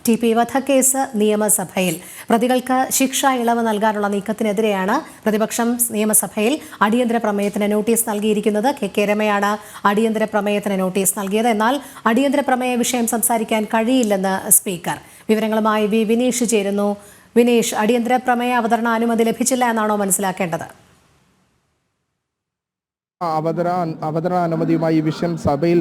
TP വധക്കേസ് നിയമസഭയിൽ പ്രതികൾക്ക് ശിക്ഷ ഇളവ് നൽകാനുള്ള നീക്കത്തിനെതിരെയാണ് പ്രതിപക്ഷം നിയമസഭയിൽ അടിയന്തര പ്രമേയത്തിന് നോട്ടീസ് നൽകിയിരിക്കുന്നത്. കെ രമയാണ് അടിയന്തര പ്രമേയത്തിന് നോട്ടീസ് നൽകിയത്. എന്നാൽ അടിയന്തര പ്രമേയ വിഷയം സംസാരിക്കാൻ കഴിയില്ലെന്ന് സ്പീക്കർ. വിവരങ്ങളുമായി വിനീഷ് ചേരുന്നു. വിനീഷ്, അടിയന്തര പ്രമേയ അവതരണ അനുമതി ലഭിച്ചില്ല എന്നാണോ മനസ്സിലാക്കേണ്ടത്? അവതരണ അനുമതിയുമായി ഈ വിഷയം സഭയിൽ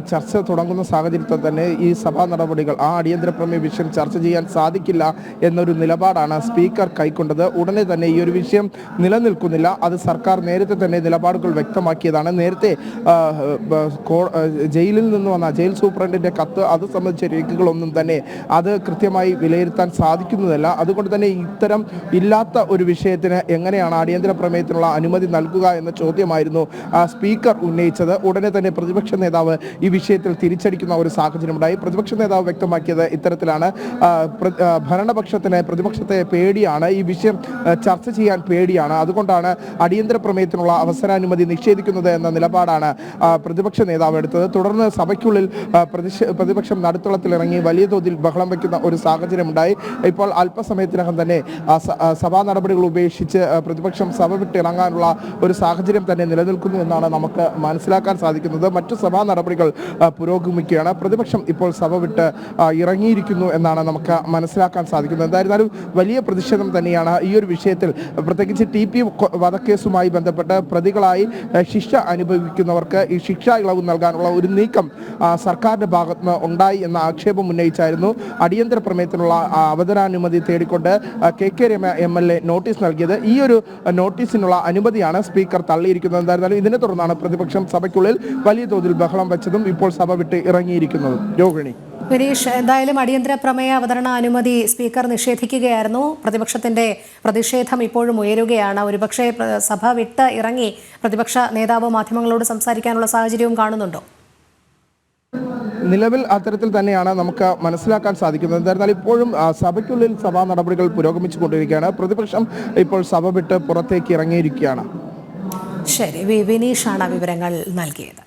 ചർച്ച തുടങ്ങുന്ന സാഹചര്യത്തിൽ തന്നെ ഈ സഭാ നടപടികൾ അടിയന്തര പ്രമേയ വിഷയം ചർച്ച ചെയ്യാൻ സാധിക്കില്ല എന്നൊരു നിലപാടാണ് സ്പീക്കർ കൈക്കൊണ്ടത്. ഉടനെ തന്നെ ഈ ഒരു വിഷയം നിലനിൽക്കുന്നില്ല. അത് സർക്കാർ നേരത്തെ തന്നെ നിലപാടുകൾ വ്യക്തമാക്കിയതാണ്. നേരത്തെ ജയിലിൽ നിന്ന് വന്ന ജയിൽ സൂപ്രണ്ടിന്റെ കത്ത് അത് സംബന്ധിച്ച രേഖകളൊന്നും തന്നെ അത് കൃത്യമായി വിലയിരുത്താൻ സാധിക്കുന്നതല്ല. അതുകൊണ്ട് തന്നെ ഇത്തരം ഇല്ലാത്ത ഒരു വിഷയത്തിന് എങ്ങനെയാണ് അടിയന്തര പ്രമേയത്തിനുള്ള അനുമതി നൽകുക എന്ന ചോദ്യമായിരുന്നു സ്പീക്കർ ഉന്നയിച്ചത്. ഉടനെ തന്നെ പ്രതിപക്ഷ നേതാവ് ഈ വിഷയത്തിൽ തിരിച്ചടിക്കുന്ന ഒരു സാഹചര്യമുണ്ടായി. പ്രതിപക്ഷ നേതാവ് വ്യക്തമാക്കിയത് ഇത്തരത്തിലാണ്: ഭരണപക്ഷത്തിന് പ്രതിപക്ഷത്തെ പേടിയാണ്, ഈ വിഷയം ചർച്ച ചെയ്യാൻ പേടിയാണ്, അതുകൊണ്ടാണ് അടിയന്തര പ്രമേയത്തിനുള്ള അവസരാനുമതി നിഷേധിക്കുന്നത് എന്ന നിലപാടാണ് പ്രതിപക്ഷ നേതാവ് എടുത്തത്. തുടർന്ന് സഭയ്ക്കുള്ളിൽ പ്രതിപക്ഷം നടുത്തളത്തിലിറങ്ങി വലിയ തോതിൽ ബഹളം വയ്ക്കുന്ന ഒരു സാഹചര്യമുണ്ടായി. ഇപ്പോൾ അല്പസമയത്തിനകം തന്നെ സഭാ നടപടികൾ ഉപേക്ഷിച്ച് പ്രതിപക്ഷം സഭ വിട്ടിറങ്ങാനുള്ള ഒരു സാഹചര്യം തന്നെ നിലനിൽക്കുന്നു എന്നാണ് നമുക്ക് മനസ്സിലാക്കാൻ സാധിക്കുന്നത്. മറ്റു സഭാ നടപടികൾ പുരോഗമിക്കുകയാണ്. പ്രതിപക്ഷം ഇപ്പോൾ സഭ വിട്ട് ഇറങ്ങിയിരിക്കുന്നു എന്നാണ് നമുക്ക് മനസ്സിലാക്കാൻ സാധിക്കുന്നത്. എന്തായിരുന്നാലും വലിയ പ്രതിഷേധം തന്നെയാണ് ഈ ഒരു വിഷയത്തിൽ. പ്രത്യേകിച്ച് TP വധക്കേസുമായി ബന്ധപ്പെട്ട് പ്രതികളായി ശിക്ഷ അനുഭവിക്കുന്നവർക്ക് ഈ ശിക്ഷാ ഇളവ് നൽകാനുള്ള ഒരു നീക്കം സർക്കാരിന്റെ ഭാഗത്തുനിന്ന് ഉണ്ടായി എന്ന ആക്ഷേപം ഉന്നയിച്ചായിരുന്നു അടിയന്തര പ്രമേയത്തിനുള്ള അവതരാനുമതി തേടിക്കൊണ്ട് കെ രമ MLA നോട്ടീസ് നൽകിയത്. ഈ ഒരു നോട്ടീസിനുള്ള അനുമതിയാണ് സ്പീക്കർ തള്ളിയിരിക്കുന്നത്. എന്തായിരുന്നാലും ഇതിനെ തുടർന്നാണ് പ്രതിപക്ഷം സഭയ്ക്കുള്ളിൽ വലിയ തോതിൽ ബഹളം വെച്ചതും ഇപ്പോൾ സഭ വിട്ട് ഇറങ്ങിയിരിക്കുന്നതും. രോഹിണി. വിനീഷ്, എന്തായാലും അടിയന്തര പ്രമേയ അവതരണ അനുമതി സ്പീക്കർ നിഷേധിക്കുകയായിരുന്നു. പ്രതിപക്ഷത്തിന്റെ പ്രതിഷേധം ഇപ്പോഴും ഉയരുകയാണ്. ഒരുപക്ഷെ സഭ വിട്ട് ഇറങ്ങി പ്രതിപക്ഷ നേതാവ് മാധ്യമങ്ങളോട് സംസാരിക്കാനുള്ള സാഹചര്യവും കാണുന്നുണ്ടോ? നിലവിൽ അത്തരത്തിൽ തന്നെയാണ് നമുക്ക് മനസ്സിലാക്കാൻ സാധിക്കുന്നത്. എന്തായിരുന്നാലും ഇപ്പോഴും സഭയ്ക്കുള്ളിൽ സഭാ നടപടികൾ പുരോഗമിച്ചുകൊണ്ടിരിക്കുകയാണ്. പ്രതിപക്ഷം ഇപ്പോൾ സഭ വിട്ട് പുറത്തേക്ക് ഇറങ്ങിയിരിക്കുകയാണ്. ശരി, വിനീഷാണ് വിവരങ്ങൾ നൽകിയത്.